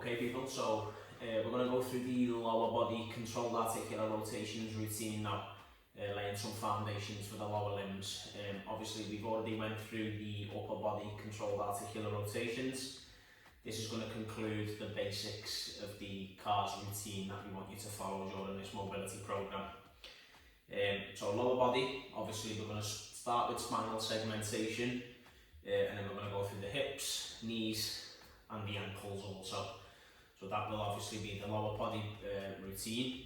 Okay people, so we're going to go through the lower body controlled articular rotations routine now, laying some foundations for the lower limbs. Obviously we've already went through the upper body controlled articular rotations. This is going to conclude the basics of the CARS routine that we want you to follow during this mobility program. So lower body, obviously we're going to start with spinal segmentation, and then we're going to go through the hips, knees and the ankles also. So that will obviously be the lower body routine,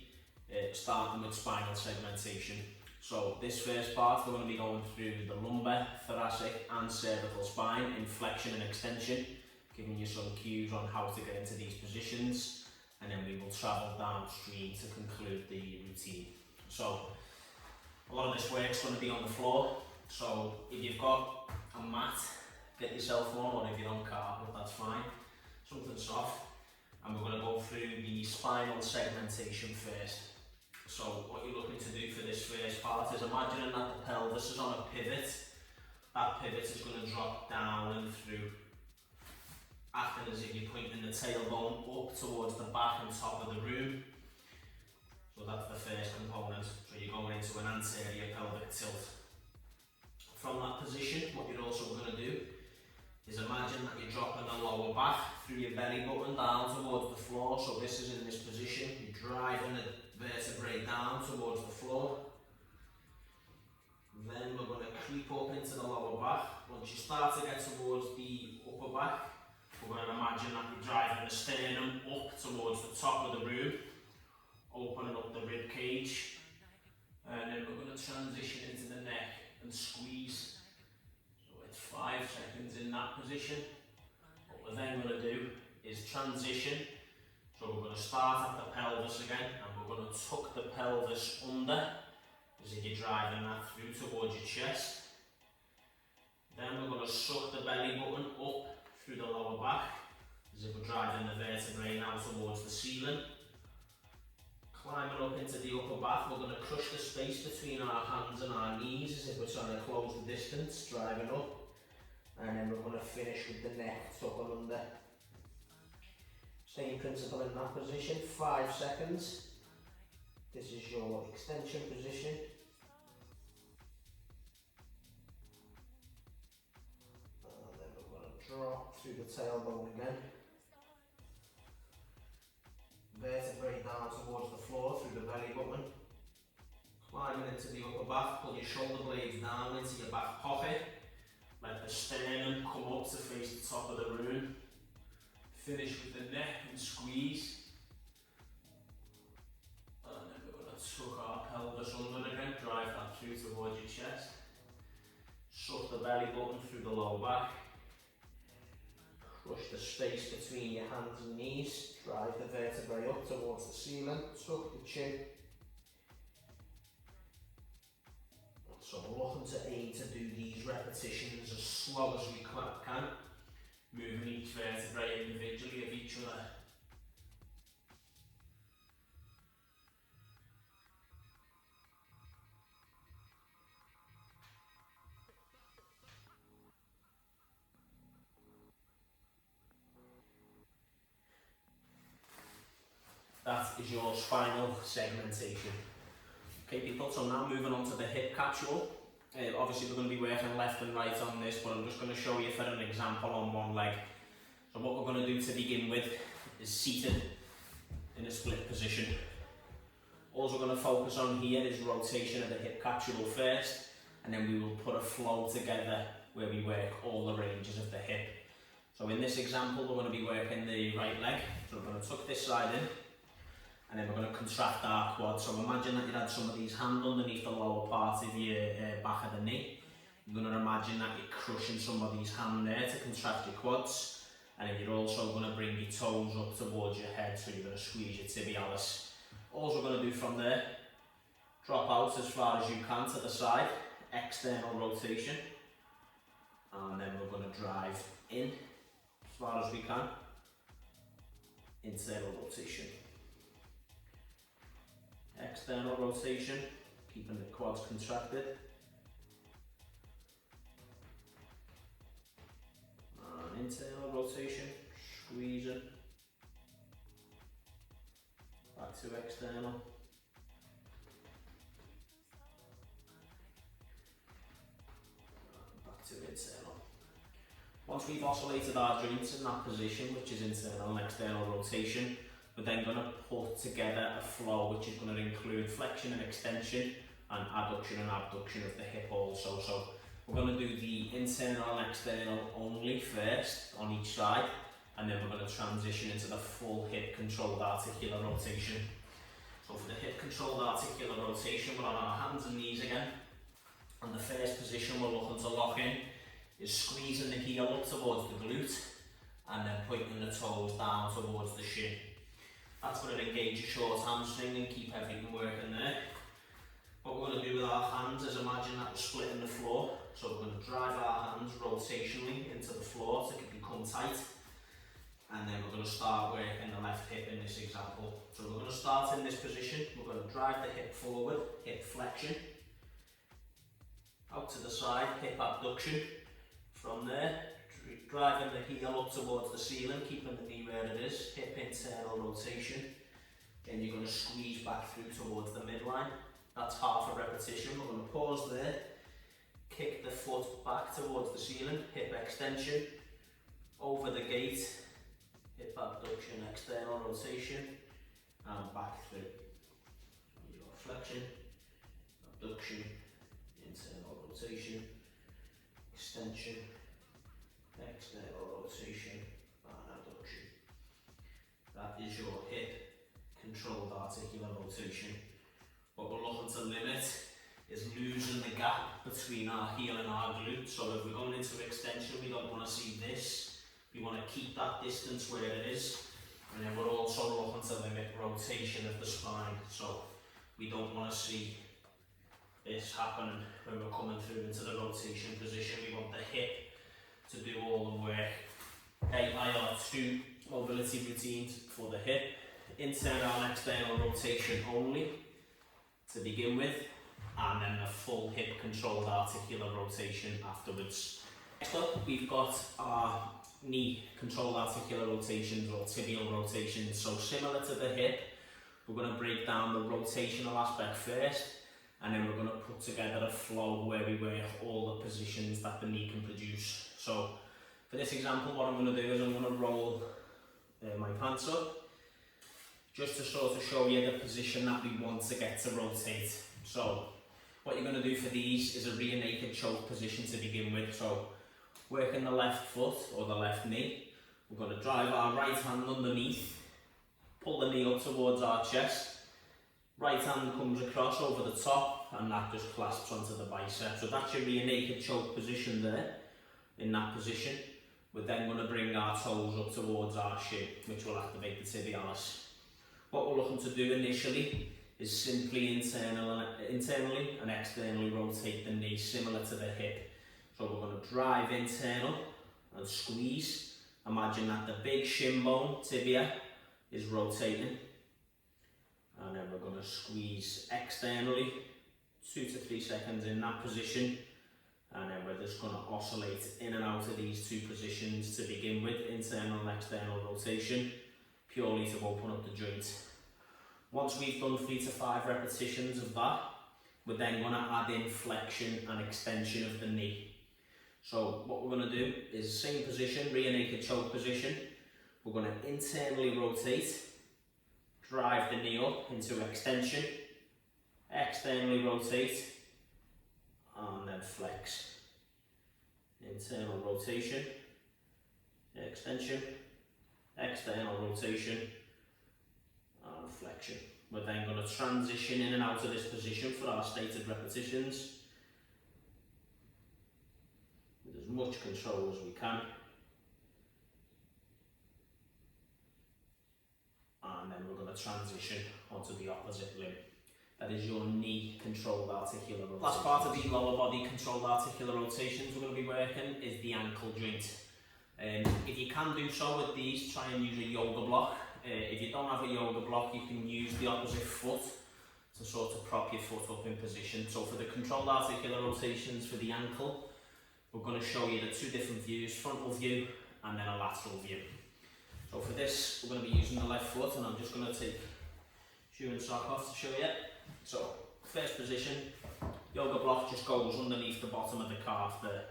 starting with spinal segmentation. So this first part we're going to be going through the lumbar, thoracic and cervical spine in flexion and extension, giving you some cues on how to get into these positions, and then we will travel downstream to conclude the routine. So a lot of this work is going to be on the floor, so if you've got a mat, get yourself one, or if you don't carpet, that's fine, something soft. And we're going to go through the spinal segmentation first. So what you're looking to do for this first part is imagining that the pelvis is on a pivot. That pivot is going to drop down and through, acting as if you're pointing the tailbone up towards the back and top of the room. So that's the first component. So you're going into an anterior pelvic tilt. From that position, what you're also going to do is imagine that you're dropping the lower back through your belly button down towards the floor. So this is in this position. You're driving the vertebrae down towards the floor. Then we're going to creep up into the lower back. Once you start to get towards the upper back, we're going to imagine that you're driving the sternum up towards the top of the room, opening up the rib cage, and then we're going to transition into the neck and squeeze. So it's 5 seconds in that position. What we're then going to do is transition. So we're going to start at the pelvis again, and we're going to tuck the pelvis under, as if you're driving that through towards your chest. Then we're going to suck the belly button up through the lower back, as if we're driving the vertebrae now towards the ceiling. Climbing up into the upper back, we're going to crush the space between our hands and our knees as if we're trying to close the distance, driving up. And then we're going to finish with the neck tucked under. Same principle in that position, 5 seconds. This is your extension position. And then we're going to drop through the tailbone again. Vertebrae down towards the floor through the belly button. Climbing into the upper back, pull your shoulder blades down into your back pocket. Let the sternum come up to face the top of the room. Finish with the neck and squeeze. And then we're going to tuck our pelvis under again, drive that through towards your chest. Suck the belly button through the lower back. Crush the space between your hands and knees, drive the vertebrae up towards the ceiling, tuck the chin. So we're looking to aim to do these repetitions as slow as we can, moving each vertebrae individually of each other. That is your spinal segmentation. Okay people, so now moving on to the hip capsule. Obviously we're going to be working left and right on this, but I'm just going to show you for an example on one leg. So what we're going to do to begin with is seated in a split position. All we're going to focus on here is rotation of the hip capsule first, and then we will put a flow together where we work all the ranges of the hip. So in this example we're going to be working the right leg, so we're going to tuck this side in. And then we're going to contract our quad. So imagine that you had some of these hands underneath the lower part of your back of the knee. You're going to imagine that you're crushing some of these hands there to contract your quads. And then you're also going to bring your toes up towards your head, so you're going to squeeze your tibialis. All we're going to do from there, drop out as far as you can to the side, external rotation. And then we're going to drive in as far as we can, internal rotation. External rotation, keeping the quads contracted. And internal rotation, squeezing. external. Back to internal. Once we've oscillated our joints in that position, which is internal and external rotation, we're then going to put together a flow which is going to include flexion and extension and adduction and abduction of the hip also. So we're going to do the internal and external only first on each side, and then we're going to transition into the full hip controlled articular rotation. So for the hip controlled articular rotation, we're on our hands and knees again, and the first position we're looking to lock in is squeezing the heel up towards the glute and then pointing the toes down towards the shin. That's going to engage a short hamstring and keep everything working there. What we're going to do with our hands is imagine that we're splitting the floor. So we're going to drive our hands rotationally into the floor to become tight. And then we're going to start working the left hip in this example. So we're going to start in this position. We're going to drive the hip forward, hip flexion. Out to the side, hip abduction. From there, driving the heel up towards the ceiling, keeping the knee where it is, hip internal rotation. Then you're going to squeeze back through towards the midline. That's half a repetition. We're going to pause there, kick the foot back towards the ceiling, hip extension, over the gate, hip abduction, external rotation, and back through. You got flexion, abduction, internal rotation, extension, external rotation, and abduction. That is your hip controlled articular rotation. What we're looking to limit is losing the gap between our heel and our glute. So if we're going into extension, we don't want to see this. We want to keep that distance where it is. And then we're also looking to limit rotation of the spine. So we don't want to see this happen when we're coming through into the rotation position. We want the hip to do all the work. I have 2 mobility routines for the hip. Internal and external rotation only to begin with, and then the full hip controlled articular rotation afterwards. Next up, we've got our knee controlled articular rotations or tibial rotations. So similar to the hip, we're going to break down the rotational aspect first, and then we're going to put together a flow where we work all the positions that the knee can produce. So for this example, what I'm going to do is I'm going to roll my pants up, just to sort of show you the position that we want to get to rotate. So what you're going to do for these is a rear naked choke position to begin with. So working the left foot or the left knee, we're going to drive our right hand underneath, pull the knee up towards our chest, right hand comes across over the top, and that just clasps onto the bicep. So that's your rear naked choke position there. In that position, we're then going to bring our toes up towards our shin, which will activate the tibialis. What we're looking to do initially is simply internally and externally rotate the knee, similar to the hip. So we're going to drive internal and squeeze. Imagine that the big shin bone, tibia, is rotating. And then we're going to squeeze externally, 2 to 3 seconds in that position. And then we're just going to oscillate in and out of these 2 positions to begin with, internal and external rotation, purely to open up the joint. Once we've done 3 to 5 repetitions of that, we're then going to add in flexion and extension of the knee. So what we're going to do is same position, rear naked choke position. We're going to internally rotate, drive the knee up into extension, externally rotate, and then flex. Internal rotation, extension, external rotation, and flexion. We're then going to transition in and out of this position for our stated repetitions with as much control as we can. And then we're going to transition onto the opposite limb. That is your knee controlled articular rotation. Last part of the lower body controlled articular rotations we're going to be working is the ankle joint. If you can do so with these, try and use a yoga block. If you don't have a yoga block, you can use the opposite foot to sort of prop your foot up in position. So for the controlled articular rotations for the ankle, we're going to show you the 2 different views, frontal view and then a lateral view. So for this, we're going to be using the left foot, and I'm just going to take shoe and sock off to show you. So, first position, yoga block just goes underneath the bottom of the calf there.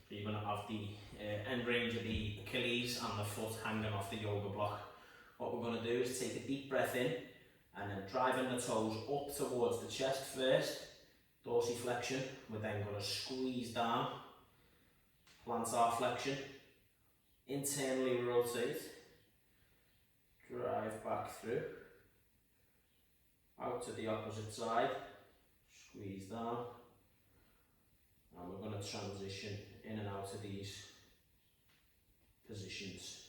So you're going to have the end range of the Achilles and the foot hanging off the yoga block. What we're going to do is take a deep breath in and then driving the toes up towards the chest first, dorsiflexion. We're then going to squeeze down, plantar flexion, internally rotate, drive back through, out to the opposite side, squeeze down, and we're going to transition in and out of these positions.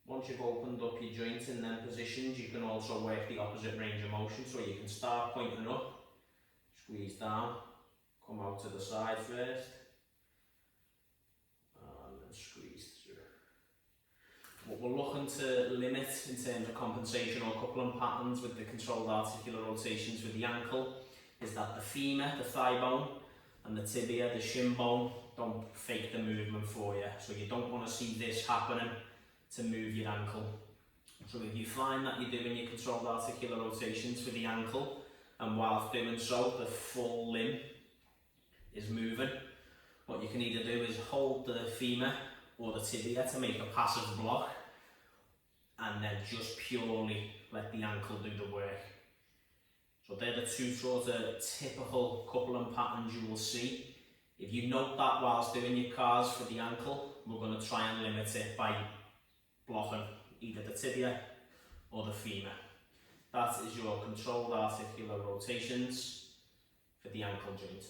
Once you've opened up your joints in them positions, you can also work the opposite range of motion, so you can start pointing up, squeeze down, come out to the side first, and then squeeze through. What we're looking to limit in terms of compensation or coupling patterns with the controlled articular rotations with the ankle is that the femur, the thigh bone, and the tibia, the shin bone, don't fake the movement for you. So you don't want to see this happening to move your ankle. So if you find that you're doing your controlled articular rotations for the ankle, and whilst doing so, the full limb is moving, what you can either do is hold the femur or the tibia to make a passive block, and then just purely let the ankle do the work. So they're the two sort of typical coupling patterns you will see. If you note that whilst doing your cars for the ankle, we're going to try and limit it by blocking either the tibia or the femur. That is your controlled articular rotations for the ankle joint.